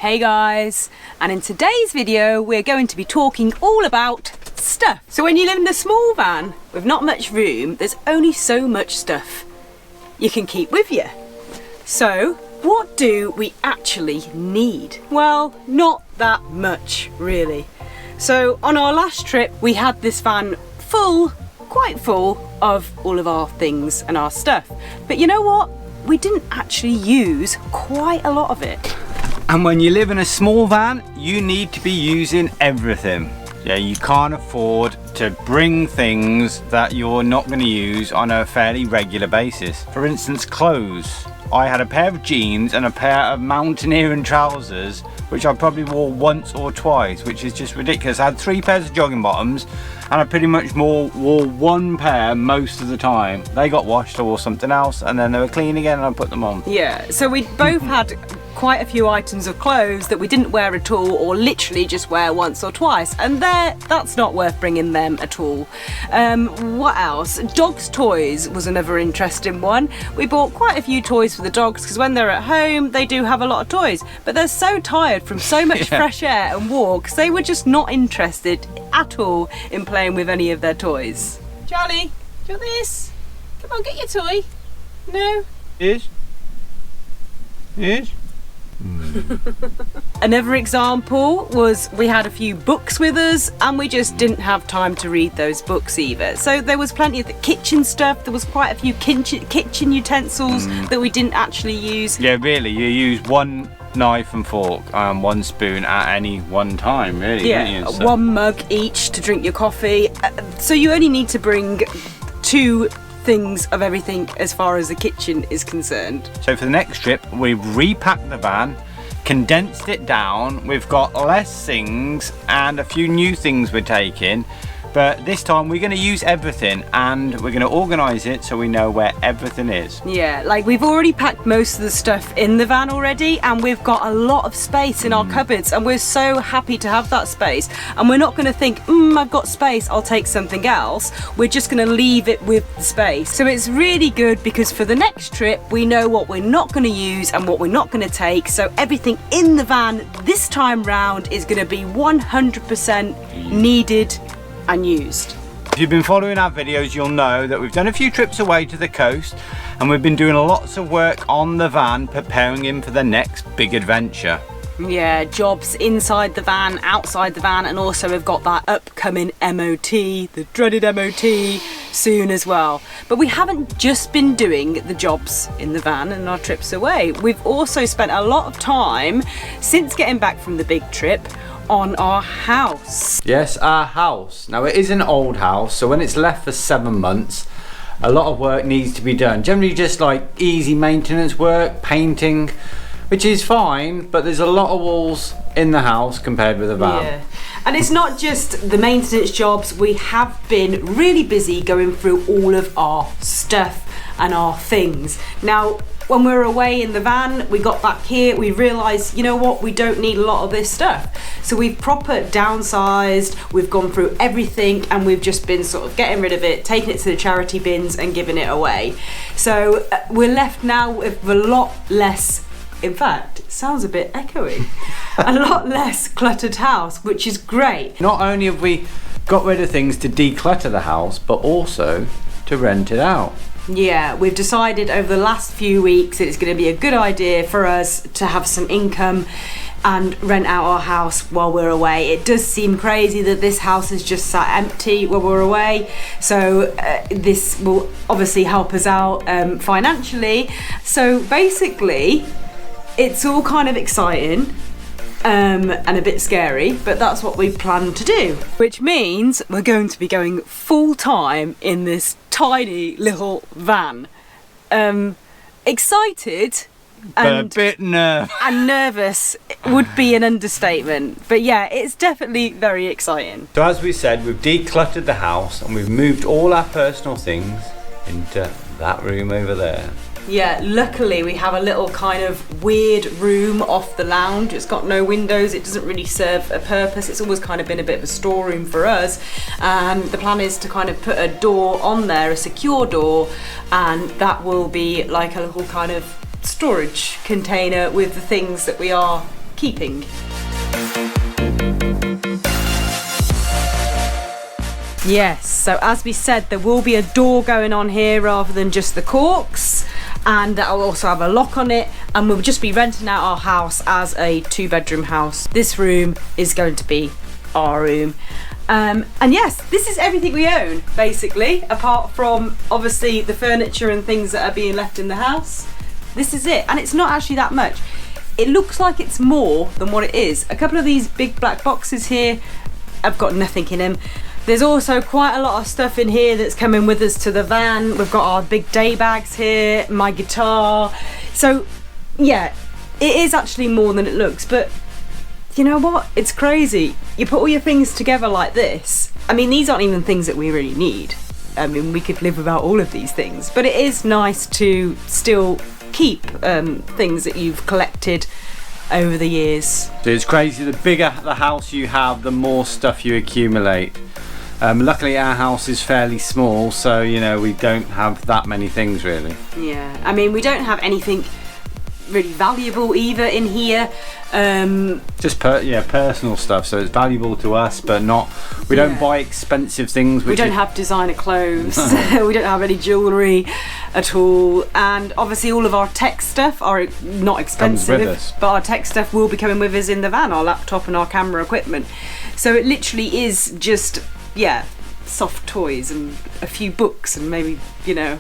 Hey guys, and in today's video we're going to be talking all about stuff. So when you live in a small van with not much room, there's only so much stuff you can keep with you. So what do we actually need? Well, not that much really. So on our last trip we had this van full, quite full of all of our things and our stuff. But you know what? We didn't actually use quite a lot of it. And when you live in a small van, you need to be using everything. Yeah, you can't afford to bring things that you're not going to use on a fairly regular basis. For instance, clothes. I had a pair of jeans and a pair of mountaineering trousers, which I probably wore once or twice, which is just ridiculous. I had 3 pairs of jogging bottoms, and I pretty much wore 1 pair most of the time. They got washed, I wore something else, and then they were clean again and I put them on. Yeah, so we both had quite a few items of clothes that we didn't wear at all, or literally just wear once or twice, and that's not worth bringing them at all. What else? Dogs' toys was another interesting one. We bought quite a few toys for the dogs because when they're at home they do have a lot of toys, but they're so tired from so much fresh air and walks, they were just not interested at all in playing with any of their toys. Charlie, do you want this? Come on, get your toy. No? Yes? Yes? Another example was we had a few books with us and we just didn't have time to read those books either. So there was plenty of the kitchen stuff. There was quite a few kitchen utensils that we didn't actually use. Yeah, really, you use 1 knife and fork and 1 spoon at any one time, really. Yeah, so 1 mug each to drink your coffee. So you only need to bring 2 things of everything as far as the kitchen is concerned. So for the next trip we've repacked the van, condensed it down, we've got less things and a few new things we're taking, but this time we're going to use everything and we're going to organise it so we know where everything is. Yeah, like we've already packed most of the stuff in the van already, and we've got a lot of space in our cupboards, and we're so happy to have that space, and we're not going to think, I've got space, I'll take something else. We're just going to leave it with the space. So it's really good because for the next trip we know what we're not going to use and what we're not going to take, so everything in the van this time round is going to be 100% needed and used. If you've been following our videos, you'll know that we've done a few trips away to the coast and we've been doing lots of work on the van, preparing him for the next big adventure. Yeah, jobs inside the van, outside the van, and also we've got that upcoming MOT, the dreaded MOT, soon as well. But we haven't just been doing the jobs in the van and our trips away. We've also spent a lot of time since getting back from the big trip on our house. Yes, our house. Now it is an old house, so when it's left for 7 months, a lot of work needs to be done. Generally just like easy maintenance work, painting, which is fine, but there's a lot of walls in the house compared with the van. Yeah. And it's not just the maintenance jobs, we have been really busy going through all of our stuff and our things. Now, when we were away in the van, we got back here, we realised, you know what, we don't need a lot of this stuff. So we've proper downsized, we've gone through everything, and we've just been sort of getting rid of it, taking it to the charity bins and giving it away. So we're left now with a lot less, in fact, it sounds a bit echoey, a lot less cluttered house, which is great. Not only have we got rid of things to declutter the house, but also to rent it out. Yeah, we've decided over the last few weeks it's going to be a good idea for us to have some income and rent out our house while we're away. It does seem crazy that this house is just sat empty while we're away, so this will obviously help us out financially. So basically it's all kind of exciting and a bit scary, but that's what we plan to do, which means we're going to be going full time in this tiny little van. Excited but a bit nervous would be an understatement, but yeah, it's definitely very exciting. So as we said, we've decluttered the house and we've moved all our personal things into that room over there. Yeah, luckily we have a little kind of weird room off the lounge. It's got no windows, it doesn't really serve a purpose. It's always kind of been a bit of a storeroom for us. And the plan is to kind of put a door on there, a secure door, and that will be like a little kind of storage container with the things that we are keeping. Yes, so as we said, there will be a door going on here rather than just the corks, and that'll also have a lock on it, and we'll just be renting out our house as a 2-bedroom house. This room is going to be our room. And yes, this is everything we own, basically, apart from obviously the furniture and things that are being left in the house. This is it, and it's not actually that much. It looks like it's more than what it is. A couple of these big black boxes here have got nothing in them. There's also quite a lot of stuff in here that's coming with us to the van. We've got our big day bags here, my guitar. So yeah, it is actually more than it looks, but you know what? It's crazy. You put all your things together like this. I mean, these aren't even things that we really need. I mean, we could live without all of these things, but it is nice to still keep things that you've collected over the years. So it's crazy, the bigger the house you have, the more stuff you accumulate. Luckily our house is fairly small, so you know, we don't have that many things really. Yeah, I mean, we don't have anything really valuable either in here. Just personal stuff, so it's valuable to us, but not, we don't buy expensive things. We don't have designer clothes. We don't have any jewellery at all, and obviously all of our tech stuff are not expensive, comes with us. But our tech stuff will be coming with us in the van, our laptop and our camera equipment. So it literally is just, yeah, soft toys and a few books and maybe, you know,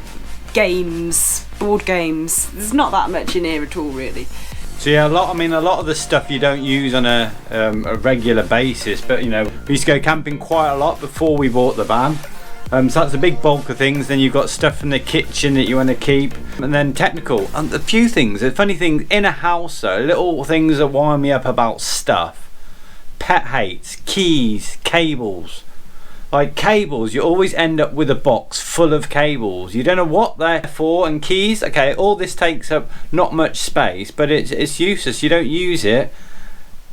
games, board games. There's not that much in here at all really. So yeah, a lot of the stuff you don't use on a regular basis, but you know, we used to go camping quite a lot before we bought the van. So that's a big bulk of things. Then you've got stuff from the kitchen that you want to keep, and then technical, and a few things. The funny things in a house though, little things that wind me up about stuff. Pet hates, keys, cables. Like cables, you always end up with a box full of cables. You don't know what they're for, and keys, okay, all this takes up not much space, but it's useless. You don't use it,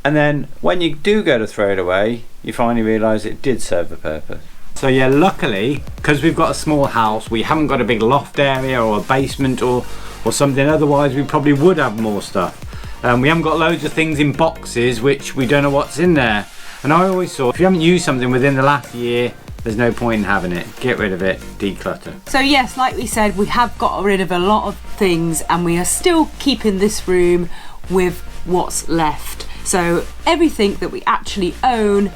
and then when you do go to throw it away, you finally realise it did serve a purpose. So yeah, luckily, because we've got a small house, we haven't got a big loft area or a basement or something, otherwise we probably would have more stuff. We haven't got loads of things in boxes which we don't know what's in there. And I always thought, if you haven't used something within the last year, there's no point in having it. Get rid of it, declutter. So yes, like we said, we have got rid of a lot of things, and we are still keeping this room with what's left. So everything that we actually own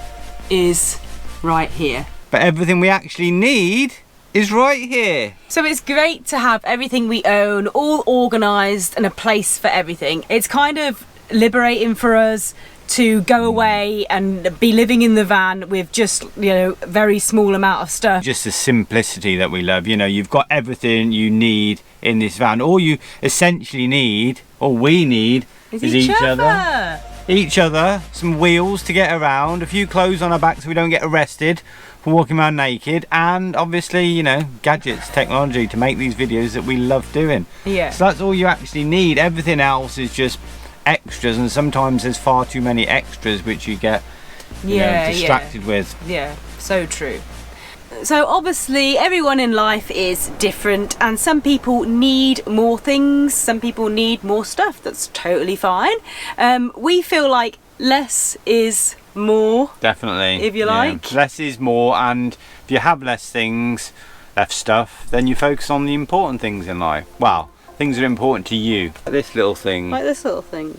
is right here. But everything we actually need is right here. So it's great to have everything we own all organised and a place for everything. It's kind of liberating for us to go away and be living in the van with just, you know, very small amount of stuff. Just the simplicity that we love. You know, you've got everything you need in this van. All you essentially need, all we need, is each other. Each other, some wheels to get around, a few clothes on our back so we don't get arrested for walking around naked, and obviously, you know, gadgets, technology to make these videos that we love doing. Yeah. So that's all you actually need. Everything else is just extras, and sometimes there's far too many extras which you get distracted with. Yeah, so true. So obviously everyone in life is different, and some people need more things, some people need more stuff. That's totally fine. We feel like less is more. Definitely. If you like. Less is more, and if you have less things, less stuff, then you focus on the important things in life. Wow. Things that are important to you. Like this little thing. Like this little thing.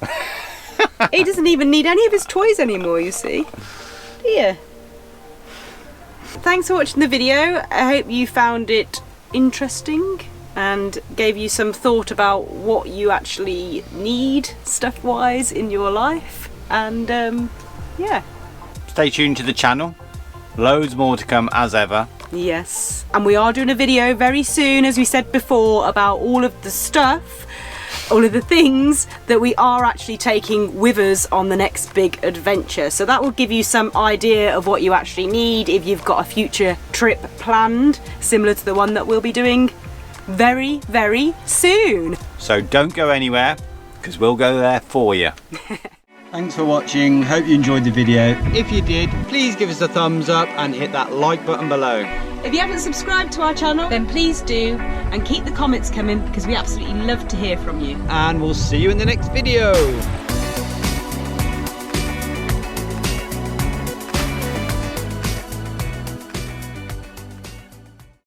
He doesn't even need any of his toys anymore, you see. Do you? Thanks for watching the video. I hope you found it interesting and gave you some thought about what you actually need stuff-wise in your life. And yeah. Stay tuned to the channel. Loads more to come as ever. Yes, and we are doing a video very soon, as we said before, about all of the stuff, all of the things that we are actually taking with us on the next big adventure. So that will give you some idea of what you actually need if you've got a future trip planned, similar to the one that we'll be doing very, very soon. So don't go anywhere, because we'll go there for you. Thanks for watching, hope you enjoyed the video. If you did, please give us a thumbs up and hit that like button below. If you haven't subscribed to our channel, then please do, and keep the comments coming, because we absolutely love to hear from you. And we'll see you in the next video.